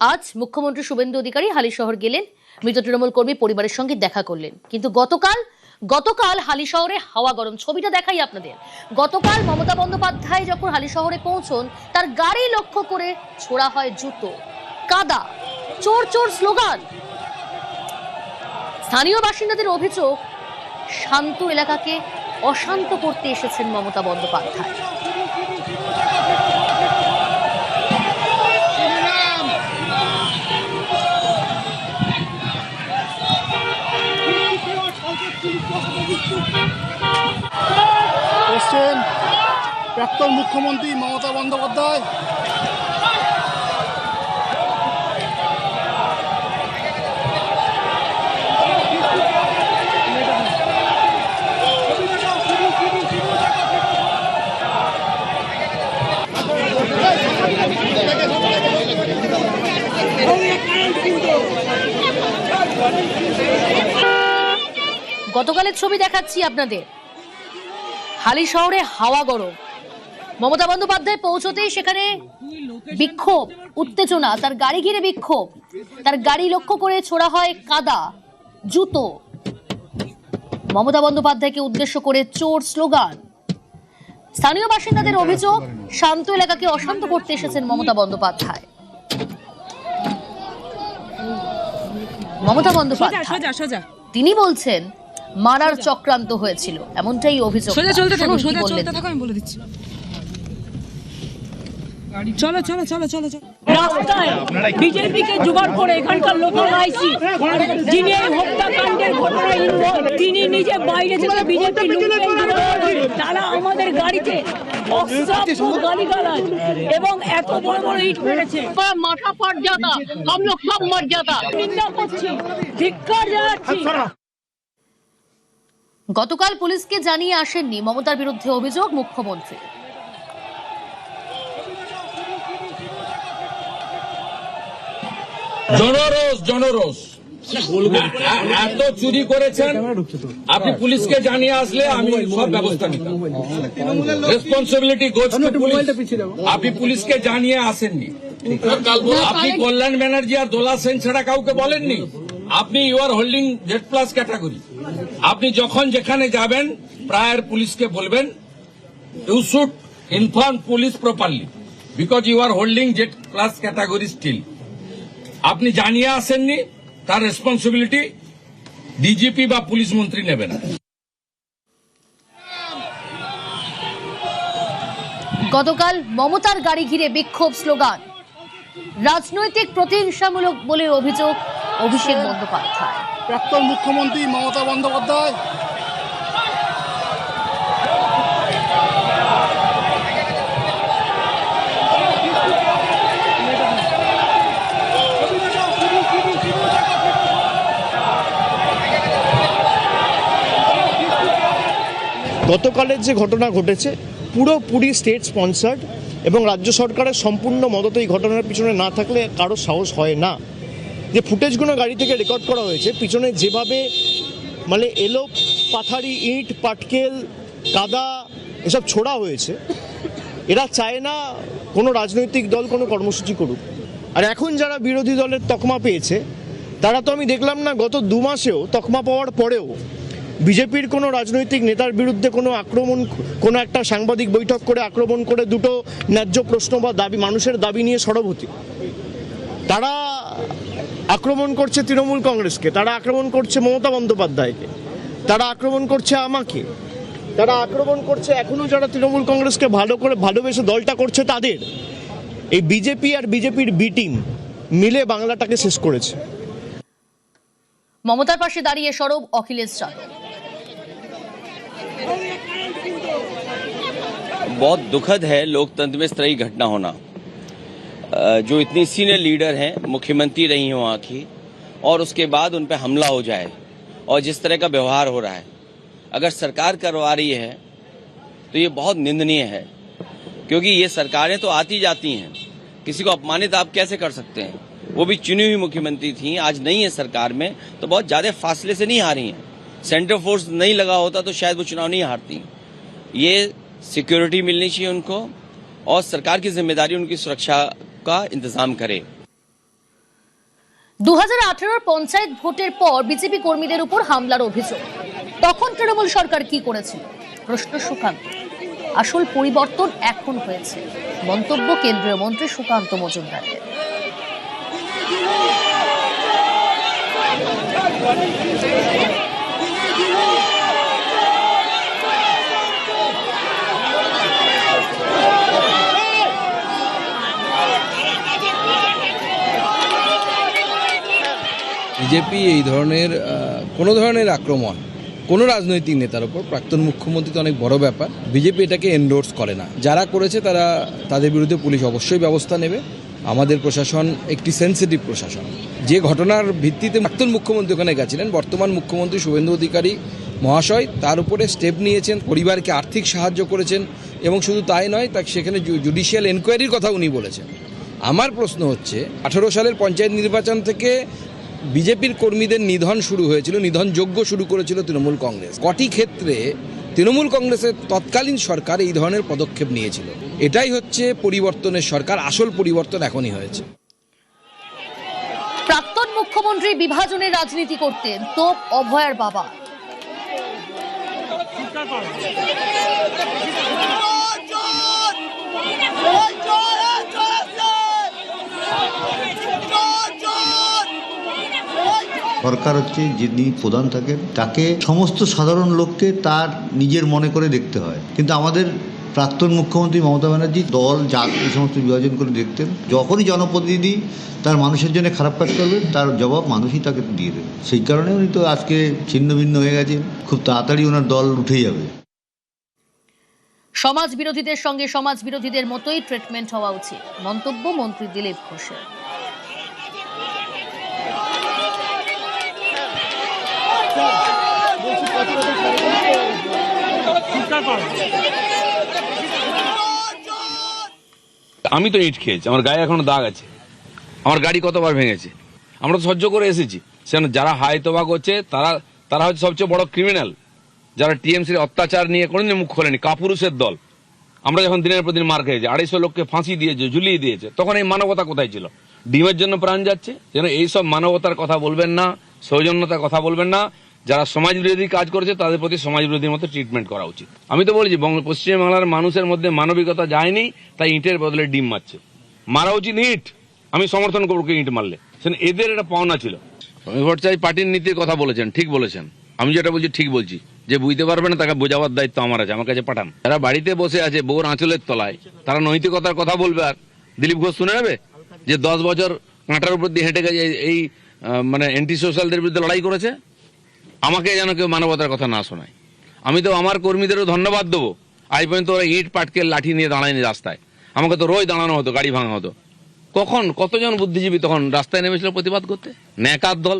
আজ মুখ্যমন্ত্রী শুভেন্দু অধিকারী হালিশহর গেলেন, মৃত তৃণমূল কর্মী পরিবারের সঙ্গে দেখা করলেন। কিন্তু গতকাল হালিশহরে হাওয়া গরম। ছবিটা দেখাই আপনাদের। গতকাল মমতা বন্দ্যোপাধ্যায় যখন হালিশহরে পৌঁছন, তার গাড়ি লক্ষ্য করে ছোড়া হয় জুতো, কাদা, চোর চোর স্লোগান। স্থানীয় বাসিন্দাদের অভিযোগ, শান্ত এলাকাকে অশান্ত করতে এসেছেন মমতা বন্দ্যোপাধ্যায়। প্রাক্তন মুখ্যমন্ত্রী মমতা বন্দ্যোপাধ্যায় গতকালের ছবি দেখাচ্ছি আপনাদের। হালিশহরে হাওয়া গরম। মমতা বন্দ্যোপাধ্যায় পৌঁছতেই সেখানে বিক্ষোভ, উত্তেজনা। তার গাড়ি ঘিরে বিক্ষোভ, তার গাড়ি লক্ষ্য করে ছোড়া হয় কাদা, জুতো। মমতা বন্দ্যোপাধ্যায়কে উদ্দেশ্য করে চোর স্লোগান। স্থানীয় বাসিন্দাদের অভিযোগ, শান্ত এলাকাকে অশান্ত করতে এসেছেন মমতা বন্দ্যোপাধ্যায়। মমতা বন্দ্যোপাধ্যায় তিনি বলছেন মারার চক্রান্ত হয়েছিল, এমনটাই অভিযোগ। চলো চলো চলো চলো চলো রাস্তায় বিজেপিকে জোগাড় করে এখানকার লোকাল আইসি যিনি এই হত্যাকাণ্ডের ঘটনায় ইনভলভ, তিনি নিজে বাইরে থেকে বিজেপি তারা আমাদের গাড়িতে অশ্রাব্য গালিগালাজ এবং এত বড় বড় ইট মেরেছে। মাথা ফাট যাতা, हम लोग सब मर जाता। নিন্দা করছি, ধিক্কার জানাচ্ছি। গতকাল পুলিশকে জানিয়ে আসেননি মমতার বিরুদ্ধে অভিযোগ মুখ্যমন্ত্রী। জনরোষ এত চুরি করেছেন, আপনি পুলিশকে জানিয়ে আসলে আমি সব ব্যবস্থা নিতাম। Responsibility goes to police. আপনি পুলিশকে জানিয়ে আসেননি, আপনি কল্যাণ ব্যানার্জি আর দোলা সেন ছাড়া কাউকে বলেননি। আপনি you are holding Z plus category. আপনি যখন যেখানে যাবেন প্রায়র পুলিশকে বলবেন you should inform police properly because you are holding Z plus category still. আপনি জানিয়ে আসেননি, তার রেসপন্সিবিলিটি ডিজিপি বা পুলিশ মন্ত্রী নেবেন। গতকাল মমতার গাড়ি ঘিরে বিক্ষোভ, স্লোগান, রাজনৈতিক প্রতিহিংসামূলক বলে অভিযোগ অভিষেক বন্দ্যোপাধ্যায়। প্রাক্তন মুখ্যমন্ত্রী মমতা বন্দ্যোপাধ্যায় গতকালের যে ঘটনা ঘটেছে পুরোপুরি স্টেট স্পন্সার্ড এবং রাজ্য সরকারের সম্পূর্ণ মদত এই ঘটনার পিছনে না থাকলে কারো সাহস হয় না। যে ফুটেজগুলো গাড়ি থেকে রেকর্ড করা হয়েছে, পিছনে যেভাবে মানে এলো পাথারি, ইট, পাটকেল, কাদা এসব ছোড়া হয়েছে, এরা চায় না কোনো রাজনৈতিক দল কোনো কর্মসূচি করুক। আর এখন যারা বিরোধী দলের তকমা পেয়েছে তারা তো আমি দেখলাম না গত 2 মাসেও তকমা পাওয়ার পরেও বিজেপির কোনো রাজনৈতিক নেতার বিরুদ্ধে কোনো আক্রমণ, কোনো একটা সাংবাদিক বৈঠক করে আক্রমণ করে দুটো ন্যায্য প্রশ্ন বা দাবি, মানুষের দাবি নিয়ে সরবতি। তারা আক্রমণ করছে তৃণমূল কংগ্রেসকে, তারা আক্রমণ করছে মমতা বন্দ্যোপাধ্যায়কে, তারা আক্রমণ করছে আমাকে, তারা আক্রমণ করছে এখনো যারা তৃণমূল কংগ্রেসকে ভালো করে ভালোবেসে দলটা করছে তাদের। এই বিজেপি আর বিজেপির বি টিম মিলে বাংলাটাকে শেষ করেছে। মমতার পাশে দাঁড়িয়ে সরব অখিলেশ যাদব। बहुत दुखद है लोकतंत्र में इस तरह की घटना होना। जो इतनी सीनियर लीडर हैं, मुख्यमंत्री रही हैं वहाँ की, और उसके बाद उन पे हमला हो जाए और जिस तरह का व्यवहार हो रहा है, अगर सरकार करवा रही है तो ये बहुत निंदनीय है, क्योंकि ये सरकारें तो आती जाती हैं, किसी को अपमानित आप कैसे कर सकते हैं। वो भी चुनी हुई मुख्यमंत्री थी, आज नहीं है सरकार में तो बहुत ज्यादा फासले से नहीं हारी हैं। सेंट्रल फोर्स नहीं लगा होता तो शायद वो चुनाव नहीं हारती। ये सिक्योरिटी मिलनी चाहिए उनको और सरकार की जिम्मेदारी उनकी सुरक्षा का इंतजाम करे। 2018 পঞ্চায়েত ভোটের পর বিজেপি কর্মীদের উপর হামলার অভিযোগ। তখন তৃণমূল সরকার কি করেছিল? প্রশ্ন সুকান্ত। আসল পরিবর্তন এখন হয়েছে, মন্তব্য কেন্দ্রীয় মন্ত্রী সুকান্ত মজুমদারের। বিজেপি এই ধরনের কোনো ধরনের আক্রমণ কোনো রাজনৈতিক নেতার ওপর, প্রাক্তন মুখ্যমন্ত্রী তো অনেক বড় ব্যাপার, বিজেপি এটাকে এন্ডোর্স করে না। যারা করেছে তাদের বিরুদ্ধে পুলিশ অবশ্যই ব্যবস্থা নেবে। আমাদের প্রশাসন একটি সেন্সিটিভ প্রশাসন। যে ঘটনার ভিত্তিতে প্রাক্তন মুখ্যমন্ত্রী ওখানে গেছিলেন, বর্তমান মুখ্যমন্ত্রী শুভেন্দু অধিকারী মহাশয় তার উপরে স্টেপ নিয়েছেন, পরিবারকে আর্থিক সাহায্য করেছেন, এবং শুধু তাই নয়, তাকে সেখানে জুডিশিয়াল এনকোয়ারির কথা উনি বলেছেন। আমার প্রশ্ন হচ্ছে, 18 সালের পঞ্চায়েত নির্বাচন থেকে বিজেপির কর্মীদের নিধন শুরু হয়েছিল, নিধনযজ্ঞ শুরু করেছিল তৃণমূল কংগ্রেস। কটি ক্ষেত্রে তৃণমূল কংগ্রেসের তৎকালীন সরকার এই ধরনের পদক্ষেপ নিয়েছিল। এটাই হচ্ছে পরিবর্তনের সরকার, আসল পরিবর্তন এখনই হয়েছে। প্রাক্তন মুখ্যমন্ত্রী বিভাজনের রাজনীতি করতেন, তোপ অভয়ের বাবা। সরকার হচ্ছে যিনি প্রধান থাকেন, তাকে সমস্ত সাধারণ লোককে তার নিজের মনে করে দেখতে হয়। কিন্তু আমাদের প্রাক্তন মুখ্যমন্ত্রী মমতা ব্যানার্জি দল জাত এই সমস্ত বিভাজন করে দেখতেন। যখনই জনপ্রতিনিধি তার মানুষের জন্য খারাপ কাজ করবেন, তার জবাব মানুষই তাকে দিয়ে দেবে। সেই কারণে উনি তো আজকে ছিন্ন ভিন্ন হয়ে গেছেন। খুব তাড়াতাড়ি ওনার দল উঠে যাবে। সমাজ বিরোধীদের সঙ্গে সমাজ বিরোধীদের মতোই ট্রিটমেন্ট হওয়া উচিত, মন্তব্য মন্ত্রী দিলীপ ঘোষের। আমি তো ইট খেয়েছি, আমার গায়ে এখনো দাগ আছে, আমার গাড়ি কতবার ভেঙেছে। আমরা তো সহ্য করে এসেছি। সেখানে যারা হাই তোবা করছে তারা হচ্ছে সবচেয়ে বড় ক্রিমিনাল, যারা টিএমসির অত্যাচার নিয়ে কোনোদিন মুখ খোলেনি, কাপুরুষের দল। আমরা যখন দিনের পর দিন মার খেয়েছি, 250 লোককে ফাঁসি দিয়েছে, ঝুলিয়ে দিয়েছে, তখন এই মানবতা কোথায় ছিল? ডিমের জন্য প্রাণ যাচ্ছে। যেন এইসব মানবতার কথা বলবেন না, সৌজন্যতার কথা বলবেন না। যারা সমাজ বিরোধী কাজ করেছে তাদের প্রতি সমাজ বিরোধীর মতো ট্রিটমেন্ট করা উচিত। আমি তো বলেছি, পশ্চিমবাংলার মানুষের মধ্যে মানবিকতা যায়নি, তাই ইটের বদলে ডিম মারছে। মারা উচিত ইট, আমি সমর্থন করবো ইট মারলে। এদের এটা পাওনা ছিল। আমি ভট্টাচার্য পার্টির নীতির কথা বলেছেন, ঠিক বলেছেন। আমি যেটা বলছি ঠিক বলছি। যে বুঝতে পারবে না তাকে বোঝাবার দায়িত্ব আমার আছে, আমার কাছে পাঠান। যারা বাড়িতে বসে আছে বউর আঁচলের তলায়, তারা নৈতিকতার কথা বলবে। আর দিলীপ ঘোষ শুনে নেবে যে 10 বছর কাঁটার উপর দিয়ে হেঁটে গেছে, এই মানে অ্যান্টি সোশ্যালদের বিরুদ্ধে লড়াই করেছে। আমাকে যেন কেউ মানবতার কথা না শোনায়। আমি তো আমার কর্মীদেরও ধন্যবাদ দেবো। আজ পর্যন্ত ওরা ইট পাটকে লাঠি নিয়ে দাঁড়ায়নি রাস্তায়। আমাকে তো রোজ দাঁড়ানো হতো, গাড়ি ভাঙা হতো। কতজন বুদ্ধিজীবী তখন রাস্তায় নেমেছিল প্রতিবাদ করতে? ন্যাকার দল।